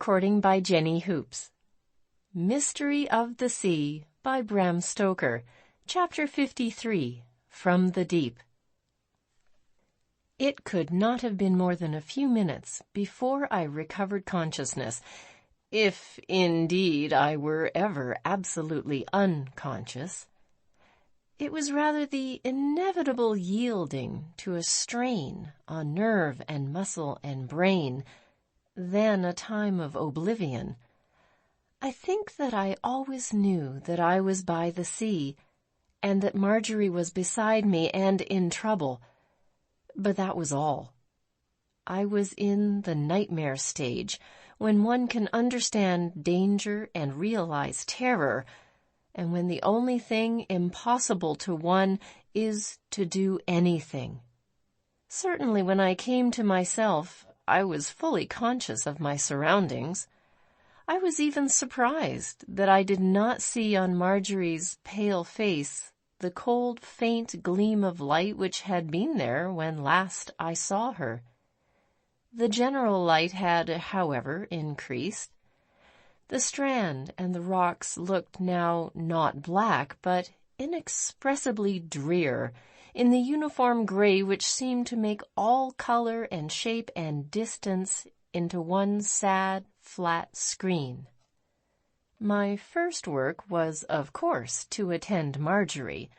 recording by Jenny Hoops. Mystery of the Sea by Bram Stoker. Chapter 53, From the Deep. It could not have been more than a few minutes before I recovered consciousness, if indeed I were ever absolutely unconscious. It was rather the inevitable yielding to a strain on nerve and muscle and brain than a time of oblivion. I think that I always knew that I was by the sea, and that Marjorie was beside me and in trouble, but that was all. I was in the nightmare stage, when one can understand danger and realize terror, and when the only thing impossible to one is to do anything. Certainly when I came to myself, I was fully conscious of my surroundings. I was even surprised that I did not see on Marjorie's pale face the cold, faint gleam of light which had been there when last I saw her. The general light had, however, increased. The strand and the rocks looked now not black, but inexpressibly drear, in the uniform gray which seemed to make all color and shape and distance into one sad, flat screen. My first work was, of course, to attend Marjorie.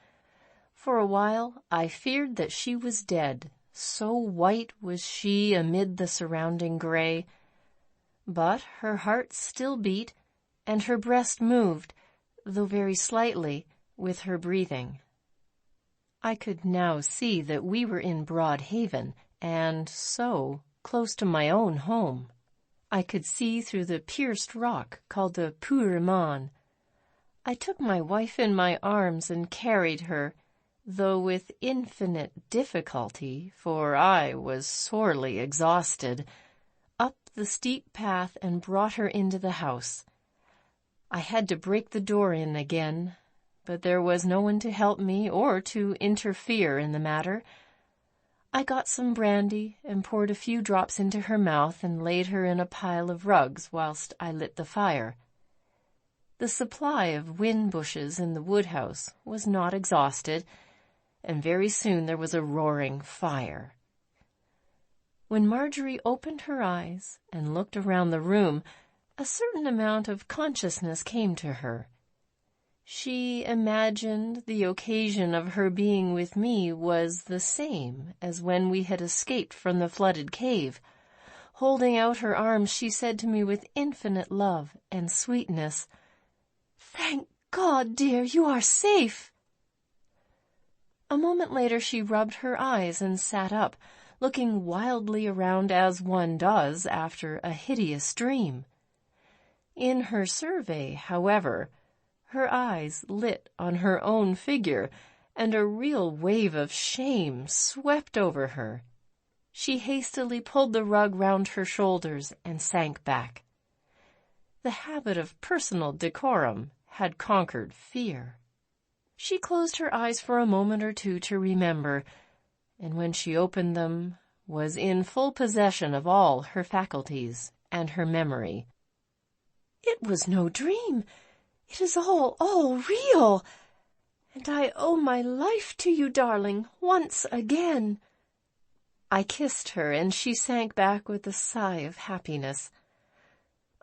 For a while I feared that she was dead, so white was she amid the surrounding gray. But her heart still beat, and her breast moved, though very slightly, with her breathing. I could now see that we were in Broad Haven, and so close to my own home. I could see through the pierced rock called the Puyrman. I took my wife in my arms and carried her, though with infinite difficulty, for I was sorely exhausted, up the steep path and brought her into the house. I had to break the door in again, but there was no one to help me or to interfere in the matter. I got some brandy and poured a few drops into her mouth and laid her in a pile of rugs whilst I lit the fire. The supply of whin bushes in the wood-house was not exhausted, and very soon there was a roaring fire. When Marjorie opened her eyes and looked around the room, a certain amount of consciousness came to her. She imagined the occasion of her being with me was the same as when we had escaped from the flooded cave. Holding out her arms, she said to me with infinite love and sweetness, "Thank God, dear, you are safe." A moment later she rubbed her eyes and sat up, looking wildly around as one does after a hideous dream. In her survey, however, her eyes lit on her own figure, and a real wave of shame swept over her. She hastily pulled the rug round her shoulders and sank back. The habit of personal decorum had conquered fear. She closed her eyes for a moment or two to remember, and when she opened them, was in full possession of all her faculties and her memory. "It was no dream. It is all real, and I owe my life to you, darling, once again." I kissed her, and she sank back with a sigh of happiness.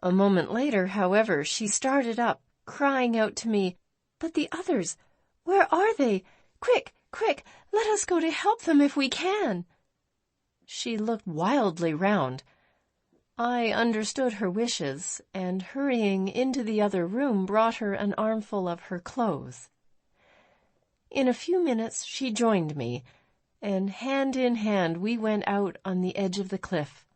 A moment later, however, she started up, crying out to me, "But the others, where are they? Quick, quick, let us go to help them if we can." She looked wildly round. I understood her wishes, and hurrying into the other room brought her an armful of her clothes. In a few minutes she joined me, and hand in hand we went out on the edge of the cliff.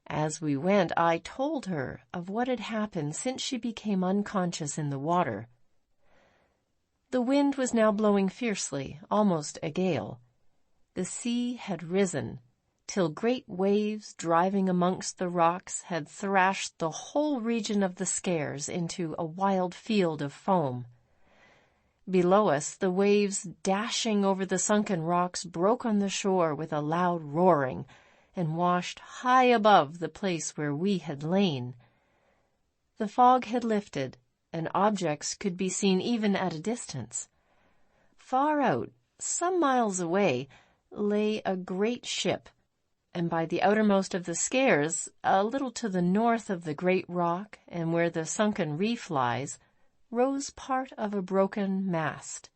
As we went, I told her of what had happened since she became unconscious in the water. The wind was now blowing fiercely, almost a gale. The sea had risen, till great waves driving amongst the rocks had thrashed the whole region of the Skares into a wild field of foam. Below us, the waves dashing over the sunken rocks broke on the shore with a loud roaring, and washed high above the place where we had lain. The fog had lifted, and objects could be seen even at a distance. Far out, some miles away, lay a great ship, and by the outermost of the Skares, a little to the north of the great rock and where the sunken reef lies, rose part of a broken mast.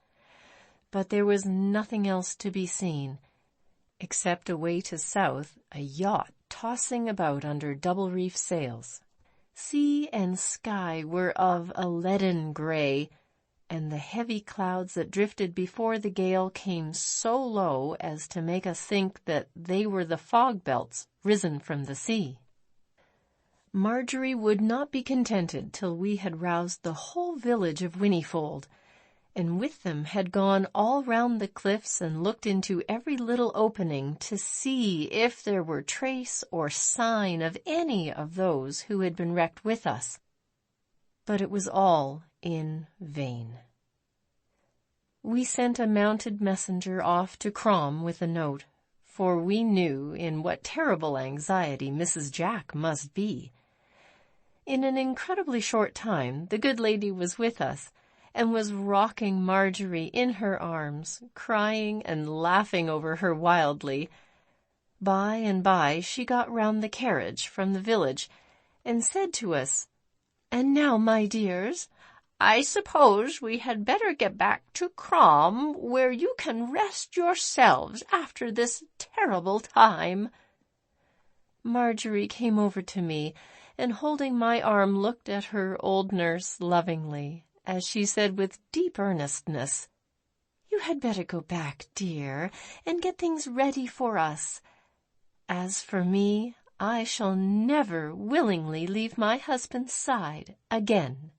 But there was nothing else to be seen, except away to south a yacht tossing about under double-reef sails. Sea and sky were of a leaden gray, and the heavy clouds that drifted before the gale came so low as to make us think that they were the fog belts risen from the sea. Marjorie would not be contented till we had roused the whole village of Whinnyfold, and with them had gone all round the cliffs and looked into every little opening to see if there were trace or sign of any of those who had been wrecked with us. But it was all in vain. We sent a mounted messenger off to Crom with a note, for we knew in what terrible anxiety Mrs. Jack must be. In an incredibly short time the good lady was with us, and was rocking Marjorie in her arms, crying and laughing over her wildly. By and by she got round the carriage from the village, and said to us, "And now, my dears, I suppose we had better get back to Crom, where you can rest yourselves after this terrible time." Marjorie came over to me, and holding my arm looked at her old nurse lovingly, as she said with deep earnestness, "You had better go back, dear, and get things ready for us. As for me, I shall never willingly leave my husband's side again."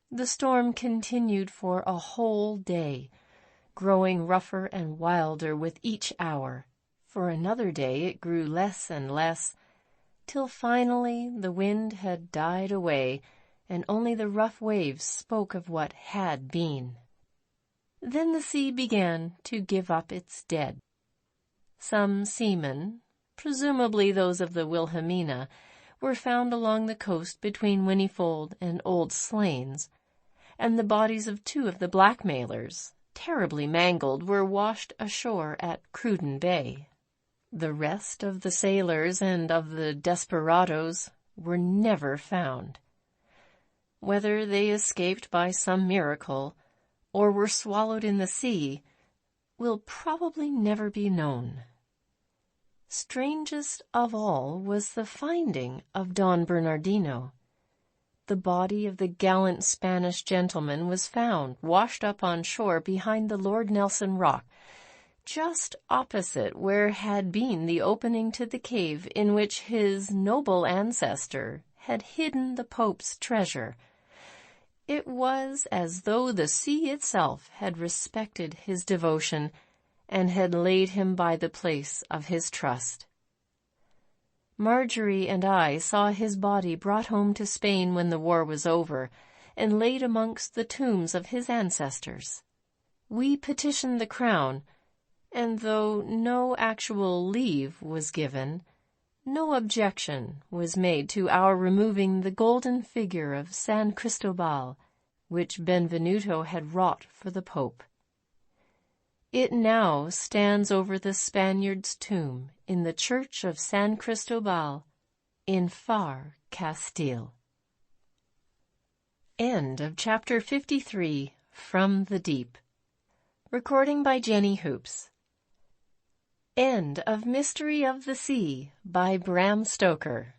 The storm continued for a whole day, growing rougher and wilder with each hour. For another day it grew less and less, till finally the wind had died away, and only the rough waves spoke of what had been. Then the sea began to give up its dead. Some seamen, presumably those of the Wilhelmina, were found along the coast between Whinnyfold and Old Slains, and the bodies of 2 of the blackmailers, terribly mangled, were washed ashore at Cruden Bay. The rest of the sailors and of the desperadoes were never found. Whether they escaped by some miracle, or were swallowed in the sea, will probably never be known. Strangest of all was the finding of Don Bernardino. The body of the gallant Spanish gentleman was found washed up on shore behind the Lord Nelson rock, just opposite where had been the opening to the cave in which his noble ancestor had hidden the Pope's treasure. It was as though the sea itself had respected his devotion and had laid him by the place of his trust. Marjorie and I saw his body brought home to Spain when the war was over, and laid amongst the tombs of his ancestors. We petitioned the Crown, and though no actual leave was given, no objection was made to our removing the golden figure of San Cristobal, which Benvenuto had wrought for the Pope. It now stands over the Spaniard's tomb in the church of San Cristobal in Far, Castile. End of chapter 53, From the Deep. Recording by Jenny Hoops. End of Mystery of the Sea by Bram Stoker.